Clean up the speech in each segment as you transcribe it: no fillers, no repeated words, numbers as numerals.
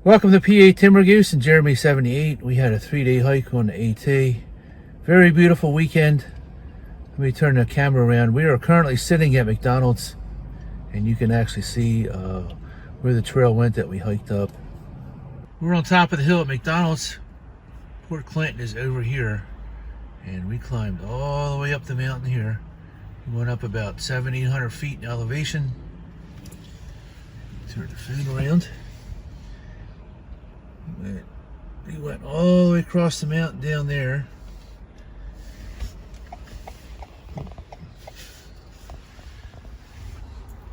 Welcome to PA Timber Goose and Jeremy 78. We had a 3-day hike on the AT. Very beautiful weekend. Let me turn the camera around. We are currently sitting at McDonald's, and you can actually see where the trail went that we hiked up. We're on top of the hill at McDonald's. Port Clinton is over here, and we climbed all the way up the mountain here. We went up about 1,700 feet in elevation. Turn the phone around. We went all the way across the mountain down there.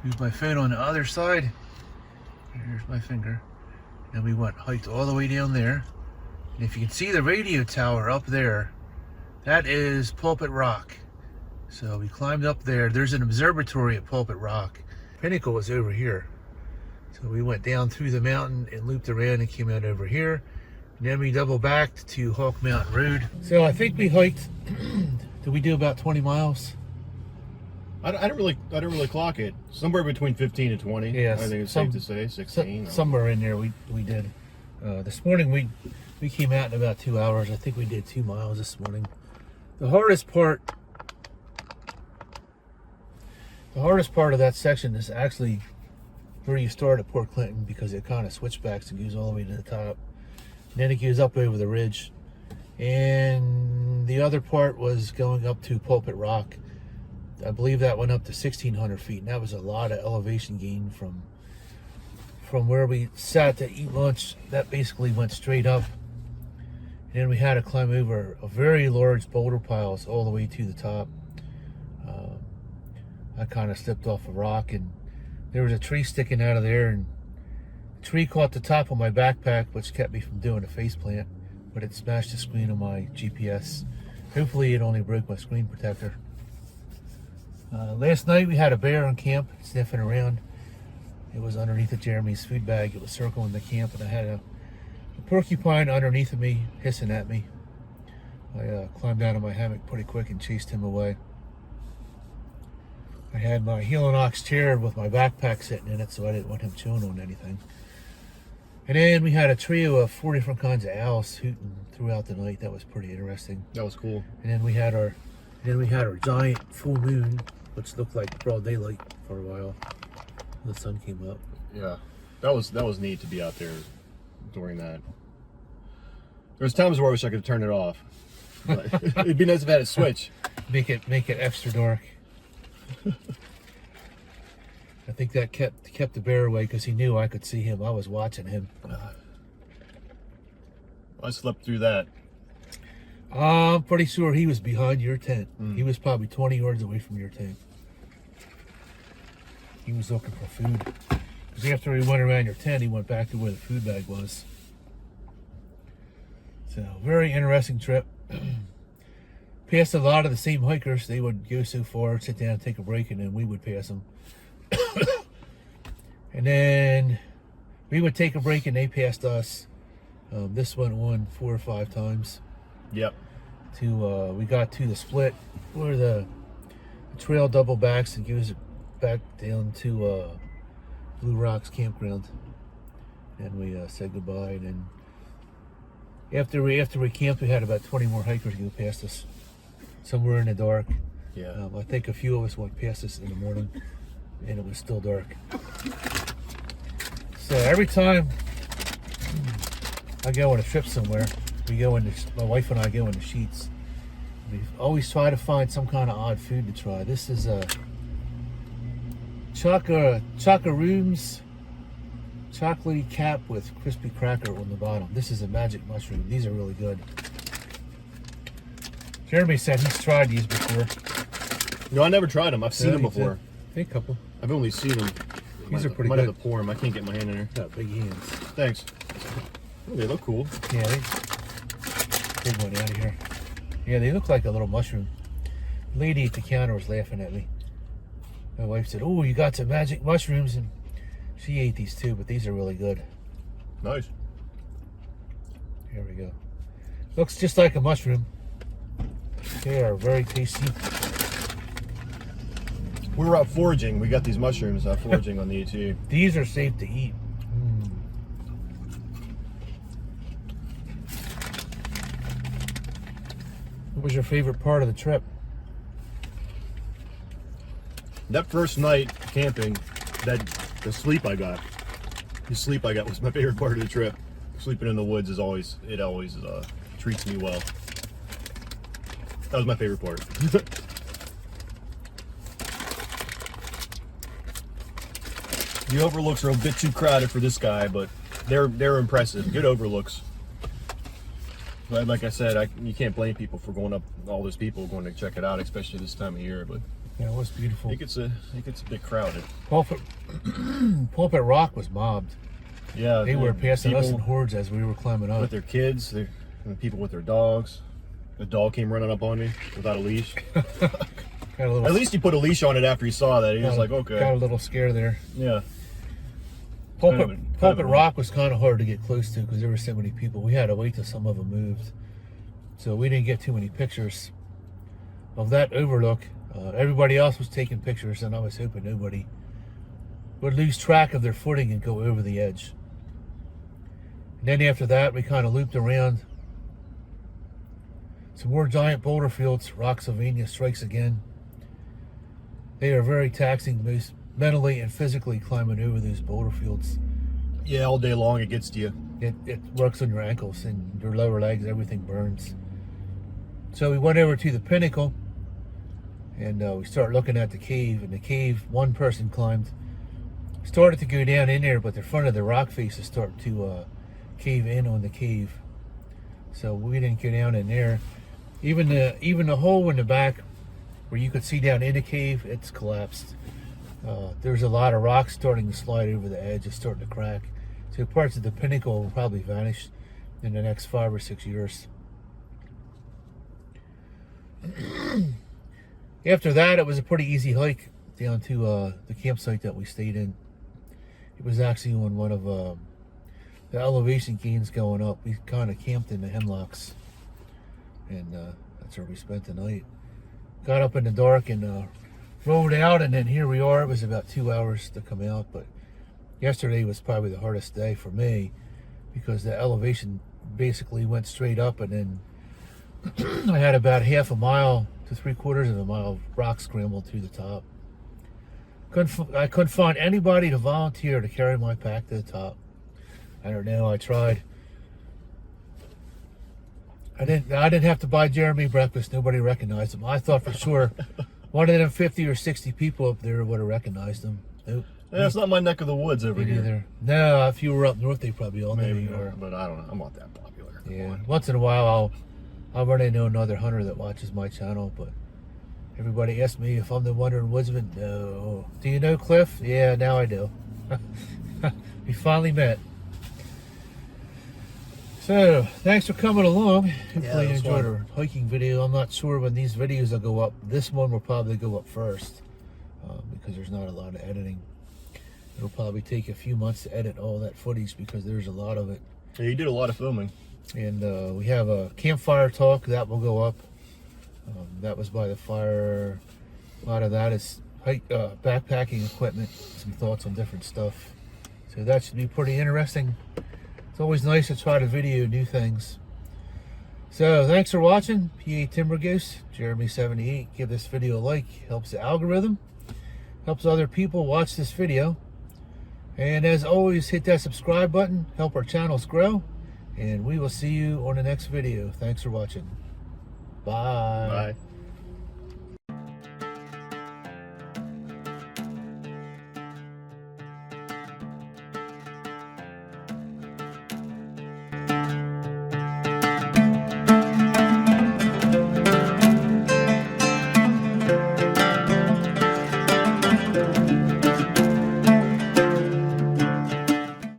Use my phone on the other side. Here's my finger. And we hiked all the way down there. And if you can see the radio tower up there, that is Pulpit Rock. So we climbed up there. There's an observatory at Pulpit Rock. Pinnacle was over here. So we went down through the mountain and looped around and came out over here. And then we double backed to Hawk Mountain Road. So I think we hiked, did we do about 20 miles? I didn't really clock it. Somewhere between 15 and 20. Yeah, I think it's safe to say 16. Somewhere in there we did. This morning we came out in about 2 hours. I think we did 2 miles this morning. The hardest part of that section is actually where you start at Port Clinton, because it kind of switchbacks and goes all the way to the top. And then it goes up over the ridge. And the other part was going up to Pulpit Rock. I believe that went up to 1,600 feet, and that was a lot of elevation gain from where we sat to eat lunch. That basically went straight up. And then we had to climb over a very large boulder piles all the way to the top. I kind of slipped off a rock, and there was a tree sticking out of there, and the tree caught the top of my backpack, which kept me from doing a face plant, but it smashed the screen of my GPS. Hopefully it only broke my screen protector. Last night we had a bear on camp sniffing around. It was underneath of Jeremy's food bag. It was circling the camp, and I had a porcupine underneath of me hissing at me. I climbed out of my hammock pretty quick and chased him away. I had my heel and ox chair with my backpack sitting in it, so I didn't want him chewing on anything. And then we had a trio of 4 different kinds of owls hooting throughout the night. That was pretty interesting. That was cool. And then we had our giant full moon, which looked like broad daylight for a while. The sun came up. Yeah, that was neat to be out there during that. There's times where I wish I could have turned it off. But it'd be nice if I had a switch. Make it extra dark. I think that kept the bear away, because he knew I could see him. I was watching him. I slept through that. I'm pretty sure he was behind your tent. He was probably 20 yards away from your tent. He was looking for food. Because after he went around your tent, he went back to where the food bag was. So, very interesting trip. Passed a lot of the same hikers. They would go so far, sit down, take a break, and then we would pass them. And then we would take a break and they passed us. This went on 4 or 5 times. Yep. We got to the split where the trail double backs and goes back down to Blue Rocks campground. And we said goodbye. And then after we camped, we had about 20 more hikers go past us. Somewhere in the dark. Yeah. I think a few of us went past us in the morning, and it was still dark. So every time I go on a trip somewhere, my wife and I go in the sheets. We always try to find some kind of odd food to try. This is a Chocaroons chocolatey cap with crispy cracker on the bottom. This is a magic mushroom. These are really good. Jeremy said he's tried these before. No, I never tried them. I've seen them before. I think a couple. I've only seen them. These are pretty good. good. Have to pour them. I can't get my hand in there. Got big hands. Thanks. Oh, they look cool. Yeah, big one out of here. Yeah, they look like a little mushroom. The lady at the counter was laughing at me. My wife said, "Oh, you got some magic mushrooms," and she ate these too, but these are really good. Nice. Here we go. Looks just like a mushroom. They are very tasty. We were out foraging. We got these mushrooms foraging on the AT. These are safe to eat. was your favorite part of the trip? That first night camping, the sleep I got was my favorite part of the trip. Sleeping in the woods always treats me well. That was my favorite part. The overlooks are a bit too crowded for this guy, but they're impressive. Good overlooks. But like I said, you can't blame people for going up. All those people going to check it out, especially this time of year. But Yeah, it was beautiful. it gets a bit crowded. Pulpit Rock was mobbed. Yeah, They were passing us in people hordes as we were climbing up. with their kids, and people with their dogs. The dog came running up on me without a leash. Got a little, At least he put a leash on it after he saw that. He was got- like, okay. Got a little scare there. Yeah. Pulpit kind of a- Rock was kind of hard to get close to because there were so many people. We had to wait till some of them moved. So we didn't get too many pictures of that overlook. Everybody else was taking pictures, and I was hoping nobody would lose track of their footing and go over the edge. And then after that, we kind of looped around. Some more giant boulder fields. Rocksylvania strikes again. They are very taxing, both mentally and physically, climbing over those boulder fields. Yeah, all day long it gets to you. It works on your ankles and your lower legs. Everything burns. So we went over to the Pinnacle, and we started looking at the cave. And the cave, one person climbed, started to go down in there, but the front of the rock faces started to cave in on the cave. So we didn't go down in there. Even the hole in the back where you could see down in the cave, it's collapsed. There's a lot of rocks starting to slide over the edge. It's starting to crack. So parts of the Pinnacle will probably vanish in the next 5 or 6 years. After that, it was a pretty easy hike down to the campsite that we stayed in. It was actually on one of the elevation gains going up. We kind of camped in the hemlocks, and that's where we spent the night. Got up in the dark and rolled out, and then here we are. It was about 2 hours to come out, but yesterday was probably the hardest day for me because the elevation basically went straight up, and then I had about half a mile to 3/4 of a mile of rock scrambled through the top. I couldn't find anybody to volunteer to carry my pack to the top. I don't know. I tried. I didn't have to buy Jeremy breakfast. Nobody recognized him. I thought for sure one of them 50 or 60 people up there would have recognized him. Nope. Yeah, that's not my neck of the woods over Me here. neither. No, if you were up north, they probably all knew Maybe, you were. but I don't know. I'm not that popular. Yeah. Once in a while, I'll run into another hunter that watches my channel, but everybody asks me if I'm the wandering woodsman. No. Do you know Cliff? Yeah, now I do. We finally met. So, thanks for coming along. Hopefully you that's enjoyed fun. our hiking video. I'm not sure when these videos will go up. This one will probably go up first because there's not a lot of editing. It'll probably take a few months to edit all that footage because there's a lot of it. Yeah, you did a lot of filming. And we have a campfire talk that will go up. That was by the fire. A lot of that is backpacking equipment, some thoughts on different stuff. So that should be pretty interesting. It's always nice to try to video new things. So thanks for watching. PA Timber Ghost, Jeremy78. Give this video a like. Helps the algorithm. Helps other people watch this video. And as always, hit that subscribe button. Help our channels grow. And we will see you on the next video. Thanks for watching. Bye. Bye.